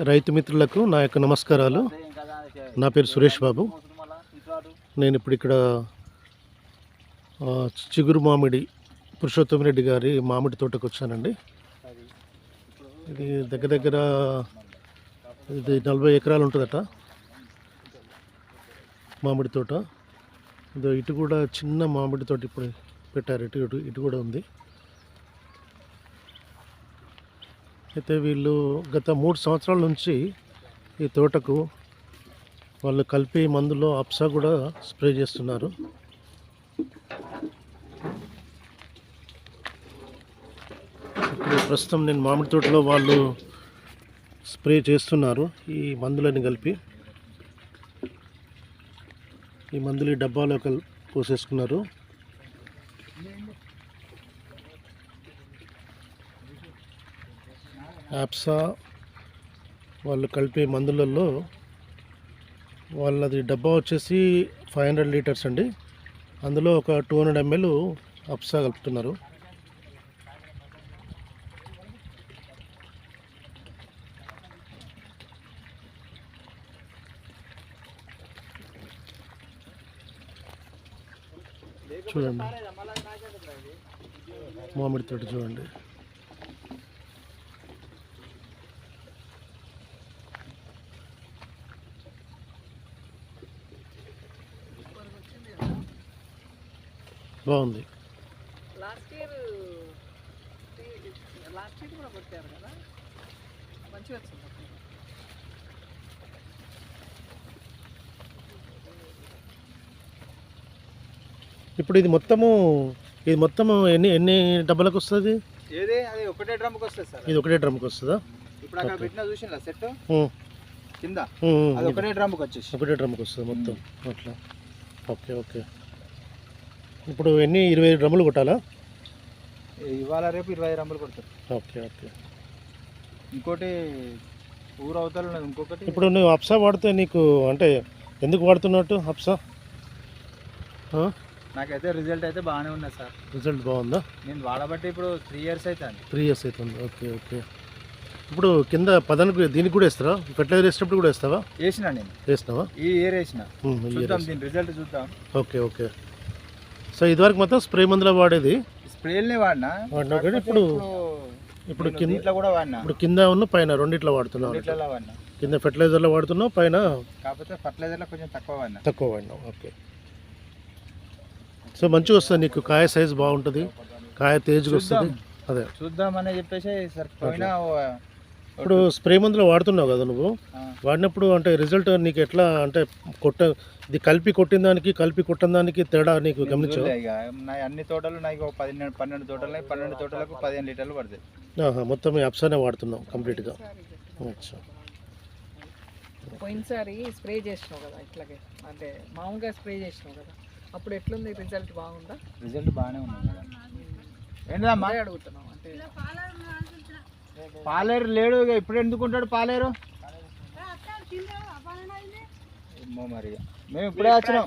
రైతు మిత్రులకు నా యొక్క నమస్కారాలు. నా పేరు సురేష్ బాబు. నేను ఇప్పుడు ఇక్కడ చిగురు మామిడి పురుషోత్తమ రెడ్డి గారి మామిడి తోటకు వచ్చానండి. ఇది దగ్గర ఇది 40 ఎకరాలు ఉంటుందట మామిడి తోట. ఇటు కూడా చిన్న మామిడి తోట ఇప్పుడు పెట్టారు. ఇటు కూడా ఉంది. అయితే వీళ్ళు గత 3 సంవత్సరాల నుంచి ఈ తోటకు వాళ్ళు కలిపి మందులో అప్సా కూడా స్ప్రే చేస్తున్నారు. ఇప్పుడు ప్రస్తుతం నేను మామిడి తోటలో వాళ్ళు స్ప్రే చేస్తున్నారు. ఈ మందులని కలిపి ఈ మందులు ఈ డబ్బాలో పోసేసుకున్నారు. అప్సా వాళ్ళు కలిపే మందులలో వాళ్ళది డబ్బా వచ్చేసి 500 లీటర్స్ అండి. అందులో ఒక 200 ml అప్సా కలుపుతున్నారు. చూడండి మామిడి తోట చూడండి. బాగుంది. లాస్ట్ ఇయర్ కూడా పెట్టారు కదా, మంచిగా వచ్చింది. ఇప్పుడు ఇది మొత్తము ఎన్ని డబ్బాలకు వస్తుంది? ఏది అది ఒకటే డ్రమ్కి వస్తుంది సార్. ఇది ఒకటే డ్రమ్కి వస్తుందా? ఇప్పుడు అక్కడ పెట్టినా చూసినా సెట్ కింద అది ఒకటే డ్రమ్కి వచ్చేసి ఒకటే డ్రమ్కి వస్తుంది మొత్తం అట్లా. ఓకే. ఇప్పుడు ఎన్ని 20 డ్రమ్ములు కొట్టాలా? ఇవాళ రేపు 20 డ్రమ్ములు కొడతారు. ఓకే. ఇంకోటి ఊరు అవతల ఉన్నది ఇంకొకటి. ఇప్పుడు నువ్వు అప్సా వాడితే నీకు అంటే ఎందుకు వాడుతున్నట్టు అప్సా? నాకైతే రిజల్ట్ అయితే బాగానే ఉన్నది సార్. రిజల్ట్ బాగుందా? నేను వాడబట్టి ఇప్పుడు 3 years అవుతుంది. 3 years అవుతుంది. ఓకే. ఇప్పుడు కింద పదానికి దీనికి కూడా వేస్తారా? ఫెర్టిలైజర్ వేసినప్పుడు కూడా వేస్తావా? వేసినా నేను. వేసినావా? ఈ ఇయర్ వేసిన. చూద్దాం దీని రిజల్ట్ చూద్దాం. ఓకే. సో ఇదివరకు మొత్తం స్ప్రే మందులో వాడేది? స్ప్రేలనే వాడినా. ఇప్పుడు కింద కూడా వాడినా. ఇప్పుడు కింద ఉన్న పైన రెండిట్లో వాడుతున్నావు? రెండిట్లో వాడినా. కింద ఫెర్టిలైజర్లో వాడుతున్నావు, పైన కాకపోతే ఫెర్టిలైజర్లో కొంచెం తక్కువ వాడినావు. ఓకే. సో మంచిగా వస్తుంది నీకు, కాయ సైజ్ బాగుంటుంది, కాయ తేజ్గా వస్తుంది. అదే చూద్దామని చెప్పేసి సరిపోయినా. ఇప్పుడు స్ప్రే మందులో వాడుతున్నావు కదా నువ్వు, వాడినప్పుడు అంటే రిజల్ట్ నీకు ఎట్లా అంటే ఇది కలిపి కొట్టిన దానికి కలిపి కొట్టిన దానికి తేడా నీకు గమనించావు? అన్ని తోటలు నాకు 12 తోటలు 12 తోటలకు 15 లీటర్లు పడతాయి. మొత్తం అప్సానే వాడుతున్నావు కంప్లీట్గా. పోయినసారి స్ప్రే చేసినావు కదా ఇట్లాగే, అంటే మామూలుగా స్ప్రే చేసినావు కదా, అప్పుడు ఎట్లుంది? రిజల్ట్ బాగుందా? రిజల్ట్ బాగానే ఉంది. ఏంటమ్మా అడుగుతున్నావు అంటే పాలేరు లేడు, ఇప్పుడు ఎందుకుంటాడు పాలేరు? మరి మేము ఇప్పుడే వచ్చినాం.